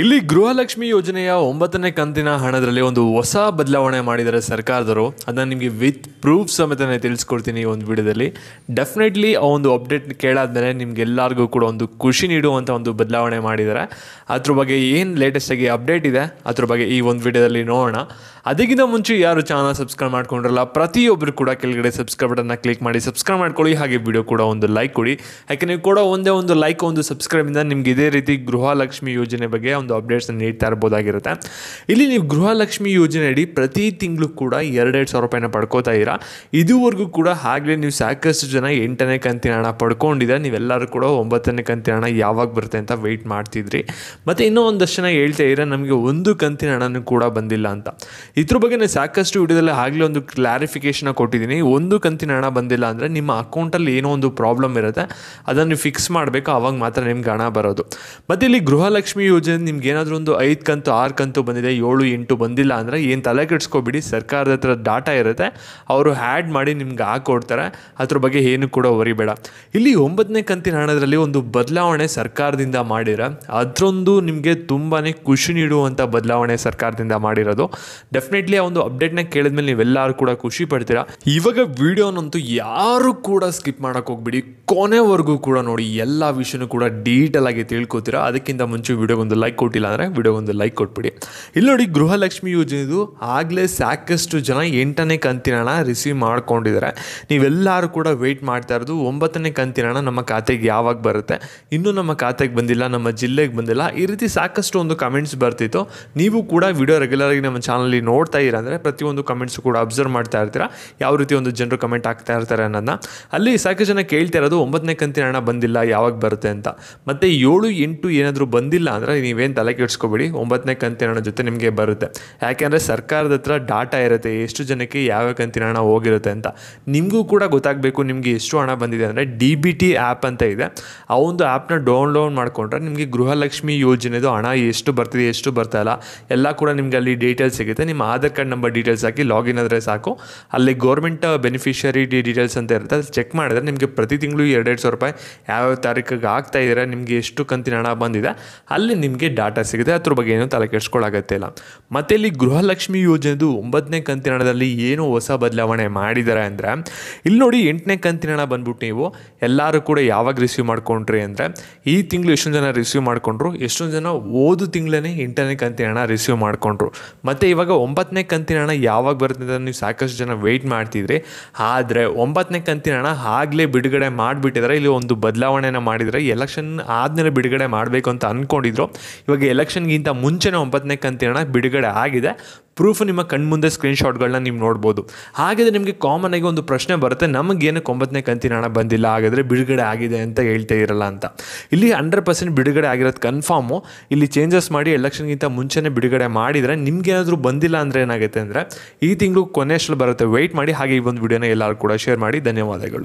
ಇಲ್ಲಿ ಗೃಹಲಕ್ಷ್ಮಿ ಯೋಜನೆಯ 9ನೇ ಕಂತಿನ ಹಣದಲ್ಲಿ ಒಂದು ಹೊಸ ಬದಲಾವಣೆ ಮಾಡಿದ್ದಾರೆ ಸರ್ಕಾರದವರು. ಅದನ್ನು ನಿಮಗೆ ವಿತ್ ಪ್ರೂಫ್ ಸಮೇತನೇ ತಿಳಿಸ್ಕೊಡ್ತೀನಿ ಈ ಒಂದು ವಿಡಿಯೋದಲ್ಲಿ. ಡೆಫಿನೆಟ್ಲಿ ಆ ಒಂದು ಅಪ್ಡೇಟ್ ಕೇಳಾದ್ಮೇಲೆ ನಿಮ್ಗೆಲ್ಲರಿಗೂ ಕೂಡ ಒಂದು ಖುಷಿ ನೀಡುವಂಥ ಒಂದು ಬದಲಾವಣೆ ಮಾಡಿದ್ದಾರೆ. ಅದ್ರ ಬಗ್ಗೆ ಏನು ಲೇಟೆಸ್ಟಾಗಿ ಅಪ್ಡೇಟ್ ಇದೆ ಅದ್ರ ಬಗ್ಗೆ ಈ ಒಂದು ವಿಡಿಯೋದಲ್ಲಿ ನೋಡೋಣ. ಅದಕ್ಕಿಂತ ಮುಂಚೆ ಯಾರು ಚಾನಲ್ ಸಬ್ಸ್ಕ್ರೈಬ್ ಮಾಡ್ಕೊಂಡಿರಲ್ಲ ಪ್ರತಿಯೊಬ್ಬರು ಕೂಡ ಕೆಳಗಡೆ ಸಬ್ಸ್ಕ್ರೈಬ್ ಬಟನ್ನ ಕ್ಲಿಕ್ ಮಾಡಿ ಸಬ್ಸ್ಕ್ರೈಬ್ ಮಾಡ್ಕೊಳ್ಳಿ. ಹಾಗೆ ವಿಡಿಯೋ ಕೂಡ ಒಂದು ಲೈಕ್ ಕೊಡಿ. ಯಾಕೆ ನೀವು ಕೂಡ ಒಂದೇ ಒಂದು ಲೈಕ್ ಒಂದು ಸಬ್ಸ್ಕ್ರೈಬಿಂದ ನಿಮ್ಗೆ ಇದೇ ರೀತಿ ಗೃಹಲಕ್ಷ್ಮಿ ಯೋಜನೆ ಬಗ್ಗೆ ಒಂದು ಅಪ್ಡೇಟ್ಸ್ನ ನೀಡ್ತಾ ಇರ್ಬೋದಾಗಿರುತ್ತೆ. ಇಲ್ಲಿ ನೀವು ಗೃಹಲಕ್ಷ್ಮಿ ಯೋಜನೆ ಅಡಿ ಪ್ರತಿ ತಿಂಗಳು ಕೂಡ 2,000 ರೂಪಾಯಿನ ಪಡ್ಕೋತಾ ಇದ್ದೀರಾ. ಇದುವರೆಗೂ ಕೂಡ ಆಗಲೇ ನೀವು ಸಾಕಷ್ಟು ಜನ 8ನೇ ಕಂತಿನ ಹಣ ಪಡ್ಕೊಂಡಿದೆ. ನೀವೆಲ್ಲರೂ ಕೂಡ 9ನೇ ಕಂತಿನ ಹಣ ಯಾವಾಗ ಬರುತ್ತೆ ಅಂತ ವೆಯ್ಟ್ ಮಾಡ್ತಿದ್ರಿ. ಮತ್ತು ಇನ್ನೂ ಒಂದಷ್ಟು ಜನ ಹೇಳ್ತಾ ಇದ್ದೀರಾ ನಮಗೆ ಒಂದು ಕಂತಿನ ಹಣನೂ ಕೂಡ ಬಂದಿಲ್ಲ ಅಂತ. ಇದ್ರ ಬಗ್ಗೆ ನಾನು ಸಾಕಷ್ಟು ವಿಡಿಯೋದಲ್ಲಿ ಆಗಲೇ ಒಂದು ಕ್ಲಾರಿಫಿಕೇಶನ್ ಕೊಟ್ಟಿದ್ದೀನಿ. ಒಂದು ಕಂತಿನ ಹಣ ಬಂದಿಲ್ಲ ಅಂದರೆ ನಿಮ್ಮ ಅಕೌಂಟಲ್ಲಿ ಏನೋ ಒಂದು ಪ್ರಾಬ್ಲಮ್ ಇರುತ್ತೆ, ಅದನ್ನು ನೀವು ಫಿಕ್ಸ್ ಮಾಡಬೇಕು, ಆವಾಗ ಮಾತ್ರ ನಿಮ್ಗೆ ಹಣ ಬರೋದು. ಮತ್ತು ಇಲ್ಲಿ ಗೃಹಲಕ್ಷ್ಮಿ ಯೋಜನೆ ನಿಮ್ಗೆ ಏನಾದರೂ ಒಂದು 5 ಕಂತು 6 ಕಂತು ಬಂದಿದೆ, 7 8 ಬಂದಿಲ್ಲ ಅಂದರೆ ಏನು ತಲೆ ಕೆಡಿಸ್ಕೊಬಿಡಿ. ಸರ್ಕಾರದ ಹತ್ರ ಡಾಟಾ ಇರುತ್ತೆ, ಅವರು ಆ್ಯಡ್ ಮಾಡಿ ನಿಮ್ಗೆ ಹಾಕೊಡ್ತಾರೆ. ಅದ್ರ ಬಗ್ಗೆ ಏನು ಕೂಡ ವರಿಬೇಡ. ಇಲ್ಲಿ 9ನೇ ಕಂತಿನ ಹಣದಲ್ಲಿ ಒಂದು ಬದಲಾವಣೆ ಸರ್ಕಾರದಿಂದ ಮಾಡಿದ್ರೆ ಅದರೊಂದು ನಿಮಗೆ ತುಂಬಾ ಖುಷಿ ನೀಡುವಂಥ ಬದಲಾವಣೆ ಸರ್ಕಾರದಿಂದ ಮಾಡಿರೋದು. ಡೆಫಿನೆಟ್ಲಿ ಆ ಒಂದು ಅಪ್ಡೇಟ್ನ ಕೇಳಿದ್ಮೇಲೆ ನೀವೆಲ್ಲರೂ ಕೂಡ ಖುಷಿ ಪಡ್ತೀರಾ. ಇವಾಗ ವಿಡಿಯೋನಂತೂ ಯಾರು ಕೂಡ ಸ್ಕಿಪ್ ಮಾಡೋಕೆ ಹೋಗ್ಬಿಡಿ, ಕೊನೆವರೆಗೂ ಕೂಡ ನೋಡಿ, ಎಲ್ಲ ವಿಷಯನೂ ಕೂಡ ಡೀಟೇಲ್ ಆಗಿ ತಿಳ್ಕೊತೀರಾ. ಅದಕ್ಕಿಂತ ಮುಂಚೆ ವಿಡಿಯೋಗೊಂದು ಲೈಕ್ ಕೊಟ್ಟಿಲ್ಲ ಅಂದರೆ ವಿಡಿಯೋಗೊಂದು ಲೈಕ್ ಕೊಟ್ಬಿಡಿ. ಇಲ್ಲಿ ನೋಡಿ, ಗೃಹಲಕ್ಷ್ಮಿ ಯೋಜನೆದು ಆಗಲೇ ಸಾಕಷ್ಟು ಜನ 8ನೇ ಕಂತಿನ ಹಣ ರಿಸೀವ್ ಮಾಡ್ಕೊಂಡಿದ್ದಾರೆ. ನೀವೆಲ್ಲರೂ ಕೂಡ ವೆಯ್ಟ್ ಮಾಡ್ತಾ ಇರೋದು 9ನೇ ಕಂತಿನ ಹಣ ನಮ್ಮ ಖಾತೆಗೆ ಯಾವಾಗ ಬರುತ್ತೆ, ಇನ್ನೂ ನಮ್ಮ ಖಾತೆಗೆ ಬಂದಿಲ್ಲ, ನಮ್ಮ ಜಿಲ್ಲೆಗೆ ಬಂದಿಲ್ಲ, ಈ ರೀತಿ ಸಾಕಷ್ಟು ಒಂದು ಕಮೆಂಟ್ಸ್ ಬರ್ತಿತ್ತು. ನೀವು ಕೂಡ ವಿಡಿಯೋ ರೆಗ್ಯುಲರ್ ಆಗಿ ನಮ್ಮ ಚಾನಲಲ್ಲಿ ನೋಡ್ತಾ ಇರ ಅಂದರೆ ಪ್ರತಿಯೊಂದು ಕಮೆಂಟ್ಸು ಕೂಡ ಅಬ್ಸರ್ವ್ ಮಾಡ್ತಾ ಇರ್ತೀರಾ, ಯಾವ ರೀತಿ ಒಂದು ಜನರು ಕಮೆಂಟ್ ಆಗ್ತಾ ಇರ್ತಾರೆ ಅನ್ನೋದನ್ನ. ಅಲ್ಲಿ ಸಾಕಷ್ಟು ಜನ ಕೇಳ್ತಾ ಇರೋದು 9ನೇ ಕಂತಿನ ಹಣ ಬಂದಿಲ್ಲ ಯಾವಾಗ ಬರುತ್ತೆ ಅಂತ. ಮತ್ತು 7 8 ಏನಾದರೂ ಬಂದಿಲ್ಲ ಅಂದರೆ ನೀವೇನು ತಲೆ ಕೆಡಿಸ್ಕೊಬೇಡಿ, 9ನೇ ಕಂತಿನ ಹಣ ಜೊತೆ ನಿಮಗೆ ಬರುತ್ತೆ. ಯಾಕೆಂದರೆ ಸರ್ಕಾರದ ಹತ್ರ ಡಾಟಾ ಇರುತ್ತೆ, ಎಷ್ಟು ಜನಕ್ಕೆ ಯಾವ ಕಂತಿನ ಹಣ ಹೋಗಿರುತ್ತೆ ಅಂತ. ನಿಮಗೂ ಕೂಡ ಗೊತ್ತಾಗಬೇಕು ನಿಮಗೆ ಎಷ್ಟು ಹಣ ಬಂದಿದೆ ಅಂದರೆ DBT ಆ್ಯಪ್ ಅಂತ ಇದೆ. ಆ ಒಂದು ಆ್ಯಪ್ನ ಡೌನ್ಲೋಡ್ ಮಾಡಿಕೊಂಡ್ರೆ ನಿಮಗೆ ಗೃಹಲಕ್ಷ್ಮಿ ಯೋಜನೆದು ಹಣ ಎಷ್ಟು ಬರ್ತಿದೆ ಎಷ್ಟು ಬರ್ತಾ ಇಲ್ಲ ಎಲ್ಲ ಕೂಡ ನಿಮಗೆ ಅಲ್ಲಿ ಡೀಟೇಲ್ಸ್ ಸಿಗುತ್ತೆ. ನಿಮ್ಮ ಆಧಾರ್ ಕಾರ್ಡ್ ನಂಬರ್ ಡೀಟೇಲ್ಸ್ ಹಾಕಿ ಲಾಗಿನ್ ಆದರೆ ಸಾಕು. ಅಲ್ಲಿ ಗೌರ್ಮೆಂಟ್ ಬೆನಿಫಿಷರಿ ಡೀಟೇಲ್ಸ್ ಅಂತ ಇರುತ್ತೆ, ಅದು ಚೆಕ್ ಮಾಡಿದ್ರೆ ನಿಮಗೆ ಪ್ರತಿ ತಿಂಗಳು 2,000 ರೂಪಾಯಿ ಯಾವ್ಯಾವ ತಾರೀಕಿಗೆ ಆಗ್ತಾ ಇದ್ದೀರಾ, ನಿಮಗೆ ಎಷ್ಟು ಕಂತಿನ ಹಣ ಬಂದಿದೆ ಅಲ್ಲಿ ನಿಮಗೆ ಡಾಟಾ ಸಿಗುತ್ತೆ. ಅದ್ರ ಬಗ್ಗೆ ಏನೂ ತಲೆ ಕೆಡಿಸ್ಕೊಳ್ಳಾಗತ್ತೆ ಇಲ್ಲ. ಮತ್ತು ಇಲ್ಲಿ ಗೃಹಲಕ್ಷ್ಮಿ ಯೋಜನೆದು 9ನೇ ಕಂತಿನ ಹಣದಲ್ಲಿ ಏನು ಹೊಸ ಬದಲಾವಣೆ ಮಾಡಿದ್ದಾರೆ ಅಂದರೆ, ಇಲ್ಲಿ ನೋಡಿ 8ನೇ ಕಂತಿನ ಹಣ ಬಂದ್ಬಿಟ್ಟು ನೀವು ಎಲ್ಲರೂ ಕೂಡ ಯಾವಾಗ ರಿಸೀವ್ ಮಾಡ್ಕೊಂಡ್ರಿ ಅಂದರೆ, ಈ ತಿಂಗಳು ಎಷ್ಟೊಂದು ಜನ ರಿಸೀವ್ ಮಾಡ್ಕೊಂಡ್ರು, ಎಷ್ಟೊಂದು ಜನ ಓದು ತಿಂಗಳೇ 8ನೇ ಕಂತಿನ ಹಣ ರಿಸೀವ್ ಮಾಡ್ಕೊಂಡ್ರು. ಮತ್ತು ಇವಾಗ 9ನೇ ಕಂತಿನ ಹಣ ಯಾವಾಗ ಬರುತ್ತೆ ಅಂತ ನೀವು ಸಾಕಷ್ಟು ಜನ ವೆಯ್ಟ್ ಮಾಡ್ತಿದ್ರಿ. ಆದರೆ 9ನೇ ಕಂತಿನ ಹಣ ಆಗಲೇ ಬಿಡುಗಡೆ ಮಾಡಿಬಿಟ್ಟಿದ್ದಾರೆ. ಇಲ್ಲಿ ಒಂದು ಬದಲಾವಣೆನ ಮಾಡಿದರೆ, ಎಲೆಕ್ಷನ್ ಆದಮೇಲೆ ಬಿಡುಗಡೆ ಮಾಡಬೇಕು ಅಂತ ಅಂದ್ಕೊಂಡಿದ್ರು. ಇವಾಗ ಎಲೆಕ್ಷನ್ಗಿಂತ ಮುಂಚೆನೇ 9ನೇ ಕಂತಿನ ಹಣ ಬಿಡುಗಡೆ ಆಗಿದೆ. ಪ್ರೂಫ್ ನಿಮ್ಮ ಕಣ್ಮುಂದೆ ಸ್ಕ್ರೀನ್ಶಾಟ್ಗಳನ್ನ ನೀವು ನೋಡ್ಬೋದು. ಹಾಗಾದರೆ ನಿಮಗೆ ಕಾಮನ್ ಆಗಿ ಒಂದು ಪ್ರಶ್ನೆ ಬರುತ್ತೆ, ನಮಗೇನಕ್ಕೆ 9ನೇ ಕಂತಿನ ಹಣ ಬಂದಿಲ್ಲ, ಹಾಗಾದರೆ ಬಿಡುಗಡೆ ಆಗಿದೆ ಅಂತ ಹೇಳ್ತಾ ಇರಲ್ಲ ಅಂತ. ಇಲ್ಲಿ 100% ಬಿಡುಗಡೆ ಆಗಿರೋದು ಕನ್ಫರ್ಮು. ಇಲ್ಲಿ ಚೇಂಜಸ್ ಮಾಡಿ ಎಲೆಕ್ಷನ್ಗಿಂತ ಮುಂಚೆನೇ ಬಿಡುಗಡೆ ಮಾಡಿದರೆ ನಿಮ್ಗೇನಾದರೂ ಬಂದಿಲ್ಲ ಅಂದರೆ ಏನಾಗುತ್ತೆ ಅಂದರೆ ಈ ತಿಂಗಳು ಕೊನೆಯಷ್ಟು ಬರುತ್ತೆ. ವೆಯ್ಟ್ ಮಾಡಿ. ಹಾಗೆ ಈ ಒಂದು ವಿಡಿಯೋನ ಎಲ್ಲರೂ ಕೂಡ ಶೇರ್ ಮಾಡಿ. ಧನ್ಯವಾದಗಳು.